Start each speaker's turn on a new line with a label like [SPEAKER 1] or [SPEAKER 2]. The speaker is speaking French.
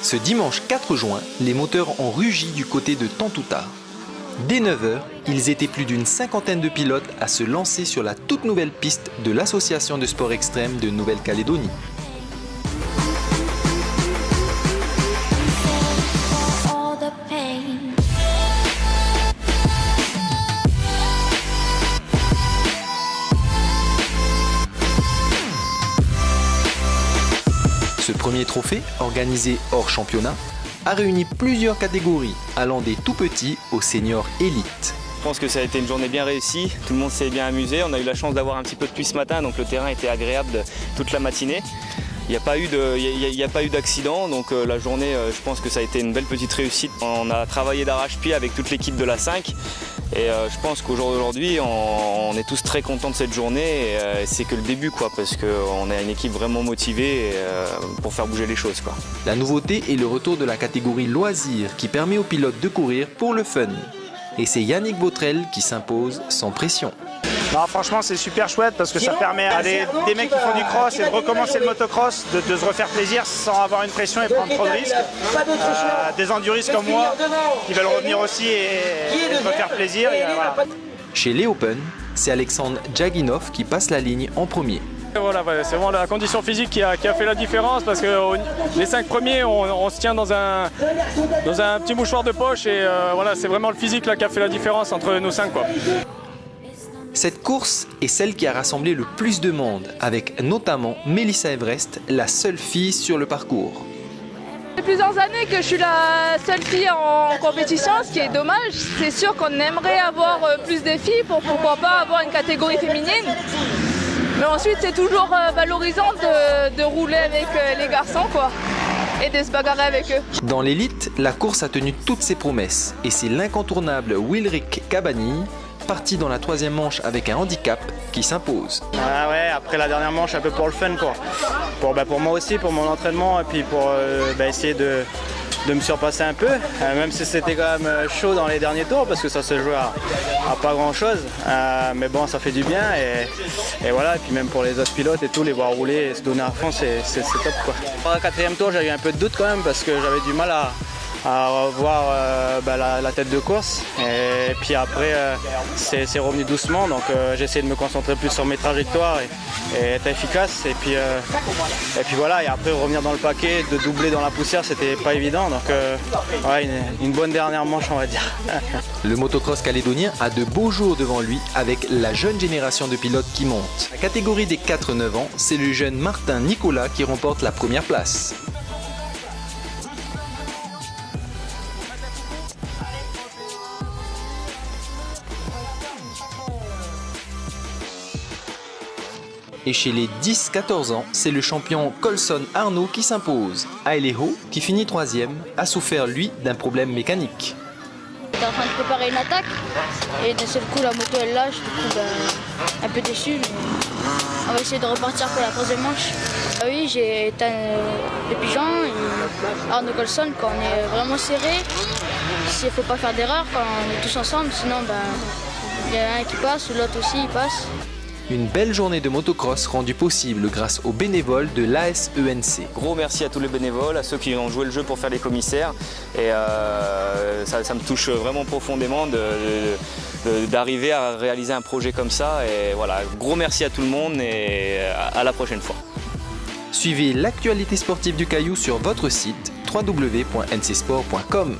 [SPEAKER 1] Ce dimanche 4 juin, les moteurs ont rugi du côté de Tantouta. Dès 9 h, ils étaient plus d'une cinquantaine de pilotes à se lancer sur la toute nouvelle piste de l'Association de sport extrême de Nouvelle-Calédonie. Ce premier trophée, organisé hors championnat, a réuni plusieurs catégories, allant des tout petits aux seniors élites.
[SPEAKER 2] Je pense que ça a été une journée bien réussie, tout le monde s'est bien amusé. On a eu la chance d'avoir un petit peu de pluie ce matin, donc le terrain était agréable toute la matinée. Il n'y a pas eu d'accident, donc la journée, je pense que ça a été une belle petite réussite. On a travaillé d'arrache-pied avec toute l'équipe de la 5 et je pense qu'au jour d'aujourd'hui, on est tous très contents de cette journée et c'est que le début, parce qu'on est une équipe vraiment motivée pour faire bouger les choses.
[SPEAKER 1] La nouveauté est le retour de la catégorie loisirs qui permet aux pilotes de courir pour le fun. Et c'est Yannick Botrel qui s'impose sans pression.
[SPEAKER 3] Non, franchement, c'est super chouette parce que ça permet à des mecs qui font du cross et de recommencer le motocross, de se refaire plaisir sans avoir une pression et prendre trop de risques. Des enduristes comme moi qui veulent revenir aussi et se refaire plaisir. Voilà.
[SPEAKER 1] Chez les Open, c'est Alexandre Djaginov qui passe la ligne en premier.
[SPEAKER 4] Voilà, c'est vraiment la condition physique qui a fait la différence parce que les 5 premiers, on se tient dans un petit mouchoir de poche et voilà, c'est vraiment le physique là, qui a fait la différence entre nous 5.
[SPEAKER 1] Cette course est celle qui a rassemblé le plus de monde, avec notamment Melissa Everest, la seule fille sur le parcours.
[SPEAKER 5] Ça fait plusieurs années que je suis la seule fille en compétition, ce qui est dommage. C'est sûr qu'on aimerait avoir plus de filles pour pourquoi pas avoir une catégorie féminine. Mais ensuite, c'est toujours valorisant de rouler avec les garçons, et de se bagarrer avec eux.
[SPEAKER 1] Dans l'élite, la course a tenu toutes ses promesses, et c'est l'incontournable Wilrick Cabanille, parti dans la 3e manche avec un handicap, qui s'impose.
[SPEAKER 3] Ah ouais, après la dernière manche, un peu pour le fun, pour moi aussi, pour mon entraînement, et puis pour essayer de me surpasser un peu, même si c'était quand même chaud dans les derniers tours parce que ça se jouait à pas grand chose, mais bon, ça fait du bien et voilà, et puis même pour les autres pilotes et tout, les voir rouler et se donner à fond, c'est top Pour le 4e tour, j'ai eu un peu de doute quand même parce que j'avais du mal à voir la tête de course et puis après c'est revenu doucement, donc j'ai essayé de me concentrer plus sur mes trajectoires et être efficace et puis voilà, et après revenir dans le paquet, de doubler dans la poussière, c'était pas évident, donc ouais, une bonne dernière manche, on va dire.
[SPEAKER 1] Le motocross calédonien a de beaux jours devant lui avec la jeune génération de pilotes qui monte. La catégorie des 4-9 ans, c'est le jeune Martin Nicolas qui remporte la première place. Et chez les 10-14 ans, c'est le champion Colson Arnaud qui s'impose. Aileho, qui finit 3e, a souffert lui d'un problème mécanique.
[SPEAKER 6] J'étais en train de préparer une attaque et d'un seul coup la moto elle lâche, du coup un peu déçu, mais on va essayer de repartir pour la 3e manche. Oui, j'ai éteint le pigeon et Arnaud Colson, quand on est vraiment serré, il ne faut pas faire d'erreur quand on est tous ensemble, sinon il y en a un qui passe ou l'autre aussi il passe.
[SPEAKER 1] Une belle journée de motocross rendue possible grâce aux bénévoles de l'ASENC.
[SPEAKER 2] Gros merci à tous les bénévoles, à ceux qui ont joué le jeu pour faire les commissaires. Et ça me touche vraiment profondément d'arriver à réaliser un projet comme ça. Et voilà, gros merci à tout le monde et à la prochaine fois.
[SPEAKER 1] Suivez l'actualité sportive du Caillou sur votre site www.ncsport.com.